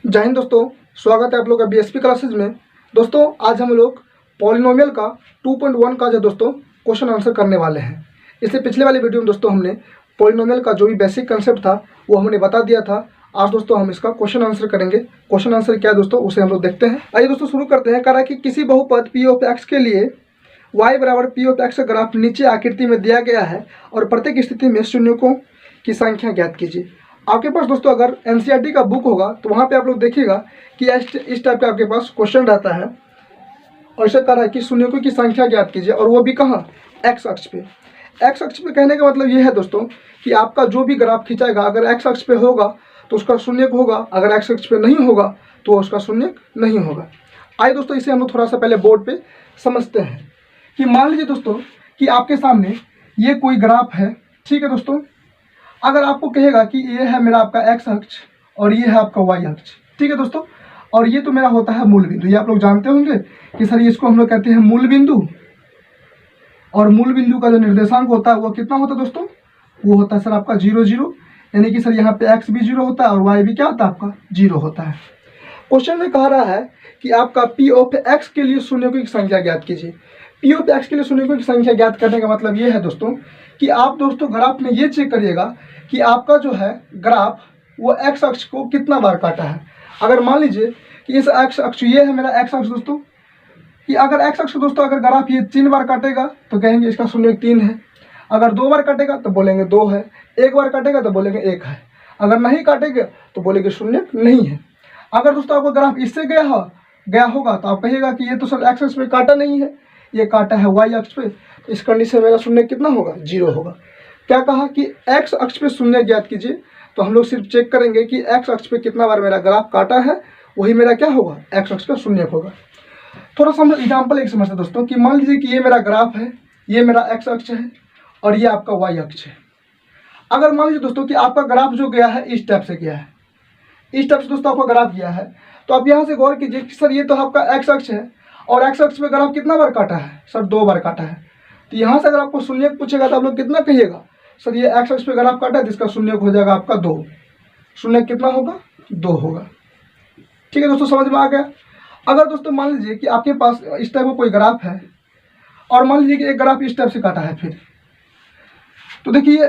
जय हिंद दोस्तों, स्वागत है आप लोग का बीएसपी क्लासेज में। दोस्तों आज हम लोग पॉलिनोमियल का 2.1 का जो दोस्तों क्वेश्चन आंसर करने वाले हैं। इससे पिछले वाले वीडियो में दोस्तों हमने पॉलिनोमियल का जो भी बेसिक कंसेप्ट था वो हमने बता दिया था। आज दोस्तों हम इसका क्वेश्चन आंसर करेंगे। क्वेश्चन आंसर क्या है दोस्तों, उसे हम लोग देखते हैं। आइए दोस्तों शुरू करते हैं। कह रहा है कि किसी बहुपद पी ऑफ एक्स के लिए y बराबर पी ऑफ एक्स का ग्राफ नीचे आकृति में दिया गया है और प्रत्येक स्थिति में शून्यों की संख्या ज्ञात कीजिए। आपके पास दोस्तों अगर एनसीईआरटी का बुक होगा तो वहाँ पे आप लोग देखिएगा कि इस टाइप का आपके पास क्वेश्चन रहता है और इसे कह रहा है कि शून्यों की संख्या ज्ञात कीजिए, और वो भी कहाँ, एक्स अक्ष पे। एक्स अक्ष पे कहने का मतलब ये है दोस्तों कि आपका जो भी ग्राफ खिंचाएगा अगर एक्स अक्ष पे होगा तो उसका शून्य होगा, अगर एक्स अक्ष पे नहीं होगा तो उसका शून्य नहीं होगा। आइए दोस्तों इसे हम लोग थोड़ा सा पहले बोर्ड पे समझते हैं कि मान लीजिए दोस्तों कि आपके सामने ये कोई ग्राफ है, ठीक है दोस्तों। अगर आपको कहेगा कि ये है मेरा आपका एक्स अक्ष और ये है आपका वाई अक्ष, ठीक है दोस्तों, और ये तो मेरा होता है मूल बिंदु। ये आप लोग जानते होंगे कि सर इसको हम लोग कहते हैं मूल बिंदु, और मूल बिंदु का जो निर्देशांक होता है वो कितना होता है दोस्तों, वो होता है सर आपका 0 0, यानी कि सर यहाँ पे एक्स भी 0 होता है और वाई भी क्या होता है आपका 0 होता है। क्वेश्चन में कह रहा है कि आपका पी ऑफ एक्स के लिए शून्यों की संख्या ज्ञात कीजिए। पी ऑफ एक्स के लिए शून्यों की संख्या ज्ञात करने का मतलब ये है दोस्तों कि आप दोस्तों ग्राफ में ये चेक करिएगा कि आपका जो है ग्राफ वो एक्स अक्ष को कितना बार काटा है। अगर मान लीजिए कि इस एक्स अक्ष, ये है मेरा एक्स अक्ष दोस्तों, कि अगर एक्स अक्ष दोस्तों अगर ग्राफ ये 3 बार काटेगा तो कहेंगे इसका शून्य 3 है। अगर 2 बार काटेगा तो बोलेंगे 2 है। 1 बार काटेगा तो बोलेंगे 1 है। अगर नहीं काटेगा तो बोलेंगे शून्य नहीं है। अगर दोस्तों आपका ग्राफ इससे गया होगा तो आप कहिएगा कि ये तो सर एक्स अक्ष पे काटा नहीं है, ये काटा है वाई अक्ष पे, तो इस कंडीशन में मेरा शून्य कितना होगा, 0 होगा। क्या कहा कि एक्स अक्ष पे शून्य ज्ञात कीजिए, तो हम लोग सिर्फ चेक करेंगे कि एक्स अक्ष पे कितना बार मेरा ग्राफ काटा है, वही मेरा क्या होगा, एक्स अक्ष का शून्य होगा। थोड़ा सा हम एग्जाम्पल एक समझते दोस्तों कि मान लीजिए कि ये मेरा ग्राफ है, ये मेरा एक्स अक्ष है और ये आपका वाई अक्ष है। अगर मान लीजिए दोस्तों कि आपका ग्राफ जो गया है इस टाइप से गया है, इस टाइप से दोस्तों आपका ग्राफ गया है, तो आप यहाँ से गौर कीजिए कि सर ये तो आपका एक्स अक्ष है और एक्स अक्ष पे ग्राफ कितना बार काटा है, सर 2 बार काटा है। तो यहाँ से अगर आपको शून्य पूछेगा तो आप लोग कितना कहिएगा, सर ये एक्स अक्ष पे ग्राफ काटा है जिसका शून्य हो जाएगा आपका 2। शून्य कितना होगा, 2 होगा। ठीक है दोस्तों, समझ में आ गया। अगर दोस्तों मान लीजिए कि आपके पास इस टाइप का कोई ग्राफ है और मान लीजिए कि एक ग्राफ इस टाइप से काटा है, फिर तो देखिए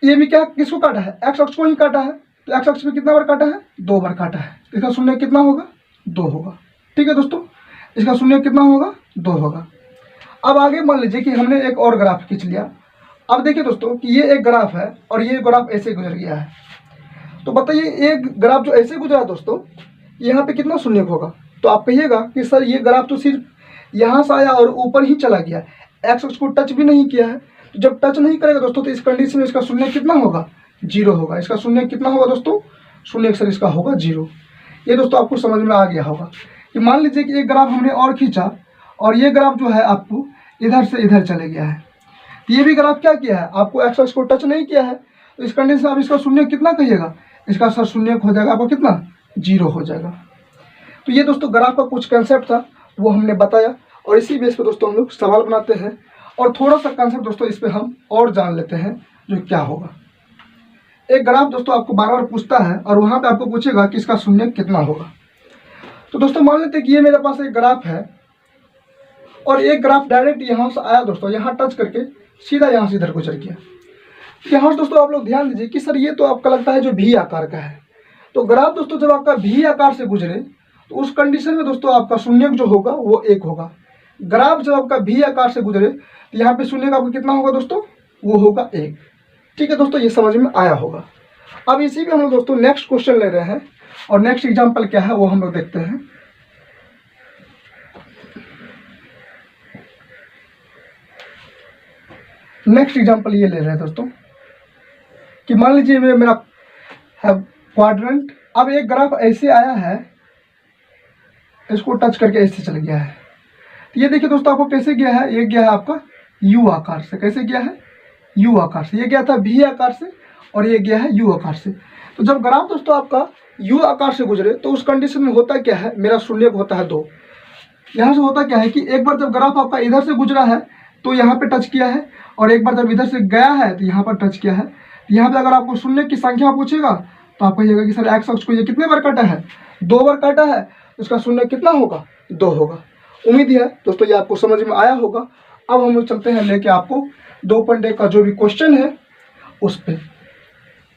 ये भी क्या किसको काटा है, एक्स अक्ष को ही काटा है। तो एक्स अक्ष पे कितना बार काटा है, 2 बार काटा है। इसका शून्य कितना होगा, 2 होगा। ठीक है दोस्तों, इसका शून्य कितना होगा, 2 होगा। अब आगे मान लीजिए कि हमने एक और ग्राफ खींच लिया। अब देखिए दोस्तों कि ये एक ग्राफ है और ये ग्राफ ऐसे गुजर गया है, तो बताइए एक ग्राफ जो ऐसे गुजरा दोस्तों, यहाँ पे कितना शून्य होगा। तो आप कहिएगा कि सर ये ग्राफ तो सिर्फ यहाँ से आया और ऊपर ही चला गया, एक्स अक्ष को टच भी नहीं किया है। तो जब टच नहीं करेगा दोस्तों तो इस कंडीशन में इसका शून्य कितना होगा, 0 होगा। इसका शून्य कितना होगा दोस्तों, शून्य सर इसका होगा 0। ये दोस्तों आपको समझ में आ गया होगा कि मान लीजिए कि एक ग्राफ हमने और खींचा और ये ग्राफ जो है आपको इधर से इधर चले गया है। ये भी ग्राफ क्या किया है, आपको एक्स अक्ष को टच नहीं किया है। तो इस कंडीशन में आप इसका शून्य कितना कहिएगा, इसका सर शून्य हो जाएगा आपका कितना, 0 हो जाएगा। तो ये दोस्तों ग्राफ का कुछ कंसेप्ट था वो हमने बताया, और इसी बेस पे दोस्तों हम लोग सवाल बनाते हैं और थोड़ा सा कंसेप्ट दोस्तों इस पर हम और जान लेते हैं जो क्या होगा। एक ग्राफ दोस्तों आपको बार बार पूछता है और वहाँ पे आपको पूछेगा कि इसका शून्य कितना होगा। तो दोस्तों मान लेते हैं कि ये मेरे पास एक ग्राफ है और एक ग्राफ डायरेक्ट यहाँ से आया दोस्तों, यहाँ टच करके सीधा यहाँ से इधर गुजर गया। यहाँ से दोस्तों आप लोग ध्यान दीजिए कि सर ये तो आपका लगता है जो भी आकार का है। तो ग्राफ दोस्तों जब आपका भी आकार से गुजरे तो उस कंडीशन में दोस्तों आपका शून्य जो होगा वो 1 होगा। ग्राफ जब आपका भी आकार से गुजरे तो यहाँ पे शून्य का आपका कितना होगा दोस्तों, वो होगा 1। ठीक है दोस्तों, ये समझ में आया होगा। अब इसी में हम लोग दोस्तों नेक्स्ट क्वेश्चन ले रहे हैं और नेक्स्ट एग्जाम्पल क्या है वो हम लोग देखते हैं। नेक्स्ट एग्जाम्पल ये ले रहे हैं दोस्तों कि मान लीजिए मेरा है क्वाड्रेंट। अब एक ग्राफ ऐसे आया है, इसको टच करके ऐसे चल गया है। ये देखिए दोस्तों आपको कैसे गया है, ये गया है आपका यू आकार से। कैसे गया है, यू आकार से। ये गया था भी आकार से और ये गया है यू आकार से। तो जब ग्राफ दोस्तों आपका यू आकार से गुजरे तो उस कंडीशन में होता क्या है, मेरा शून्य होता है 2। यहाँ से होता क्या है कि एक बार जब ग्राफ आपका इधर से गुजरा है तो यहाँ पे टच किया है, और एक बार जब इधर से गया है तो यहाँ पर टच किया है। यहाँ पे अगर आपको शून्य की संख्या पूछेगा तो आप कहिएगा कि सर एक्स अक्ष को ये कितने बार काटा है, 2 बार काटा है तो इसका शून्य कितना होगा, 2 होगा। उम्मीद है दोस्तों ये आपको समझ में आया होगा। अब हम लोग चलते हैं लेके आपको 2.1 का जो भी क्वेश्चन है उस पर।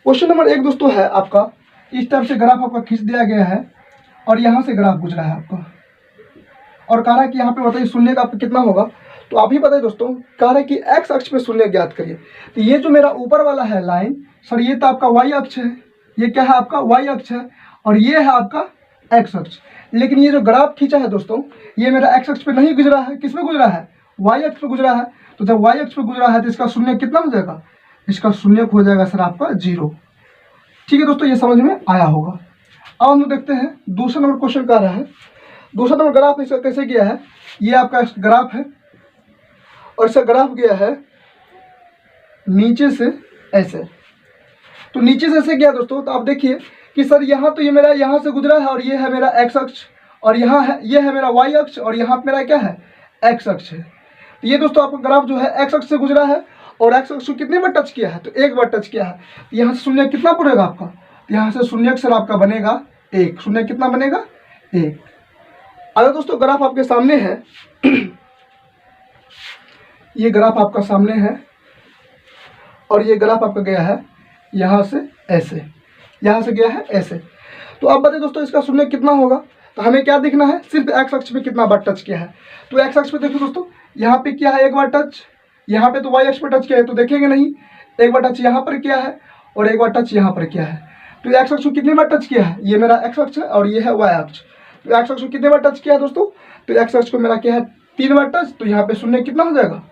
क्वेश्चन नंबर 1 दोस्तों है आपका, इस टाइप से ग्राफ आपका खींच दिया गया है और यहाँ से ग्राफ गुजरा है आपका, और कह रहा है कि यहाँ पे बताइए शून्य का आपका कितना होगा। तो आप ही बताइए दोस्तों, कह रहा है कि एक्स अक्ष पे शून्य ज्ञात करिए। तो ये जो मेरा ऊपर वाला है लाइन सर, ये तो आपका वाई अक्ष है, ये क्या है आपका वाई अक्ष है, और ये है आपका एक्स अक्ष। लेकिन ये जो ग्राफ खींचा है दोस्तों, ये मेरा एक्स अक्ष पे नहीं गुजरा है, किस पे गुजरा है, वाई अक्ष पे गुजरा है। तो जब वाई अक्ष पे गुजरा है तो इसका शून्य कितना हो जाएगा, इसका शून्य हो जाएगा सर आपका 0। ठीक है दोस्तों, ये समझ में आया होगा। अब हम लोग देखते हैं दूसरा नंबर क्वेश्चन कह रहा है। दूसरा नंबर ग्राफ इसका कैसे गया है, ये आपका ग्राफ है और इसका ग्राफ गया है नीचे से ऐसे। तो नीचे से ऐसे गया दोस्तों, तो आप देखिए कि सर यहाँ तो ये मेरा यहाँ से गुजरा है और ये है मेरा एक्स अक्ष, और यहाँ है ये है मेरा वाई अक्ष, और यहाँ मेरा क्या है एक्स अक्ष है। तो ये दोस्तों आपका ग्राफ जो है एक्स अक्ष से गुजरा है और एक्स अक्ष को कितने बार टच किया है, तो 1 बार टच किया है। यहाँ से शून्य कितना पड़ेगा आपका, यहाँ से शून्य अक्षर आपका बनेगा 1। शून्य कितना बनेगा 1। अगर दोस्तों ग्राफ आपके सामने है ये ग्राफ आपका सामने है और ये ग्राफ आपका गया है यहाँ से ऐसे, यहाँ से गया है ऐसे। तो अब बताइए दोस्तों इसका शून्य कितना होगा। तो हमें क्या देखना है, सिर्फ एक्स अक्ष पे कितना बार टच किया है। तो एक्स अक्ष पे देखो दोस्तों, यहाँ पे किया है 1 बार टच, यहाँ पे तो वाई अक्ष पे टच किया है तो देखेंगे नहीं। 1 बार टच यहाँ पर किया है और 1 बार टच यहाँ पर किया है। तो एक्स अक्ष को कितनी बार टच किया है, ये मेरा एक्स अक्ष है और ये है वाई अक्ष। तो एक्स अक्ष को कितने बार टच किया है दोस्तों, तो एक्स अक्ष को मेरा क्या है 3 बार टच। तो यहाँ पे शून्य कितना हो जाएगा,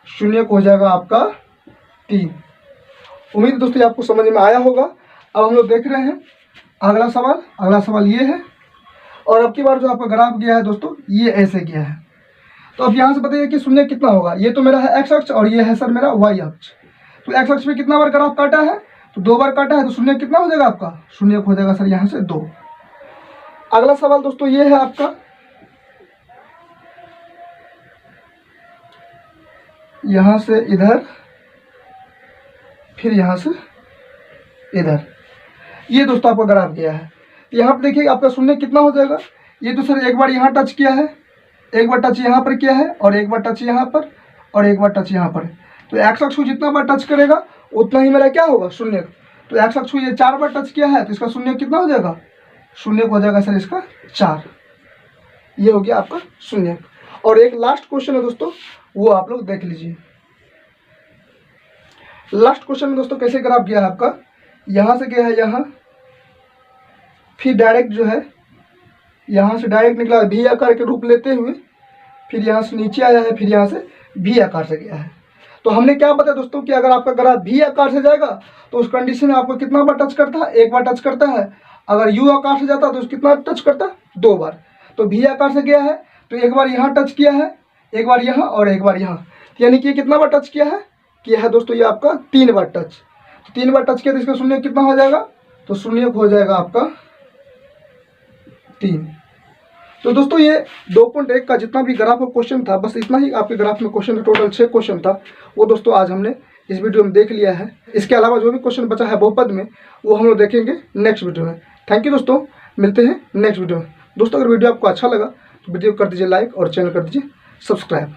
शून्य हो जाएगा आपका 3। उम्मीद दोस्तों ये आपको समझ में आया होगा। अब हम लोग देख रहे हैं अगला सवाल। अगला सवाल ये है, और अब की बार जो आपका ग्राफ गया है दोस्तों ये ऐसे गया है। तो अब यहाँ से बताइए कि शून्य कितना होगा। ये तो मेरा है एक्स अक्ष और ये है सर मेरा वाई अक्ष। तो एक्स अक्ष में कितना बार ग्राफ काटा है, तो 2 बार काटा है। तो शून्य कितना हो जाएगा आपका, शून्य हो जाएगा सर यहाँ से 2। अगला सवाल दोस्तों ये है आपका, यहाँ से इधर फिर यहाँ से इधर, ये दोस्तों आपका ग्राफ गया है। यहाँ पर देखिए आपका शून्य कितना हो जाएगा। ये तो सर 1 बार यहाँ टच किया है, 1 बार टच यहाँ पर किया है और 1 बार टच यहाँ पर और 1 बार टच यहाँ पर। तो एक्स अक्ष को जितना बार टच करेगा उतना ही मेरा क्या होगा, शून्य। तो एक्स अक्ष को ये 4 बार टच किया है तो इसका शून्य कितना हो जाएगा, शून्य हो जाएगा सर इसका 4। ये हो गया आपका शून्य। और एक लास्ट क्वेश्चन है दोस्तों, वो आप लोग देख लीजिए। लास्ट क्वेश्चन में दोस्तों कैसे ग्राफ गया है आपका, यहाँ से गया है यहाँ, फिर डायरेक्ट जो है यहाँ से डायरेक्ट निकला भी आकार के रूप लेते हुए, फिर यहाँ से नीचे आया है, फिर यहाँ से भी आकार से गया है। तो हमने क्या बताया दोस्तों कि अगर आपका ग्राफ भी आकार से जाएगा तो उस कंडीशन में आपको कितना बार टच करता है, 1 बार टच करता है। अगर यू आकार से जाता है तो उस कितना टच करता है, 2 बार। तो भी आकार से गया है तो 1 बार यहाँ टच किया है, 1 बार यहाँ और 1 बार यहाँ, यानी कि कितना बार टच किया है दोस्तों ये आपका 3 बार टच। तो 3 बार टच किया तो इसका शून्य कितना हो जाएगा, तो शून्य हो जाएगा आपका 3। तो दोस्तों ये 2.1 का जितना भी ग्राफ का क्वेश्चन था, बस इतना ही आपके ग्राफ में क्वेश्चन, टोटल 6 क्वेश्चन था, वो दोस्तों आज हमने इस वीडियो में देख लिया है। इसके अलावा जो भी क्वेश्चन बचा है बहुपद में, वो हम लोग देखेंगे नेक्स्ट वीडियो में। थैंक यू दोस्तों, मिलते हैं नेक्स्ट वीडियो में। दोस्तों अगर वीडियो आपको अच्छा लगा तो वीडियो कर दीजिए लाइक और चैनल कर दीजिए सब्सक्राइब।